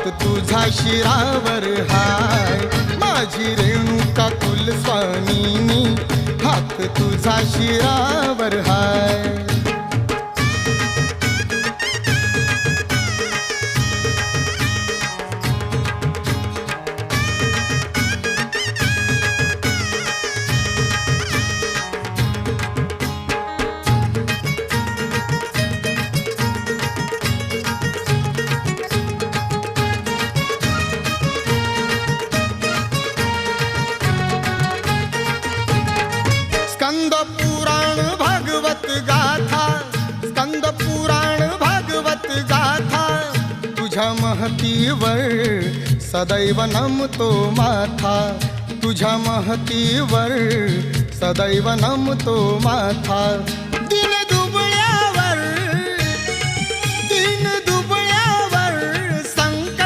हात तुझा शिरावर हाय माझी रेणुका कुलस्वामिनी, हात तुझा शिरावर हाय. स्कंद पुराण भागवत गाथा, स्कंद पुराण भागवत गाथा, तुझ्या महतीवर सदैव नमतो माथा, तुझ्या महतीवर सदैव नमतो माथा.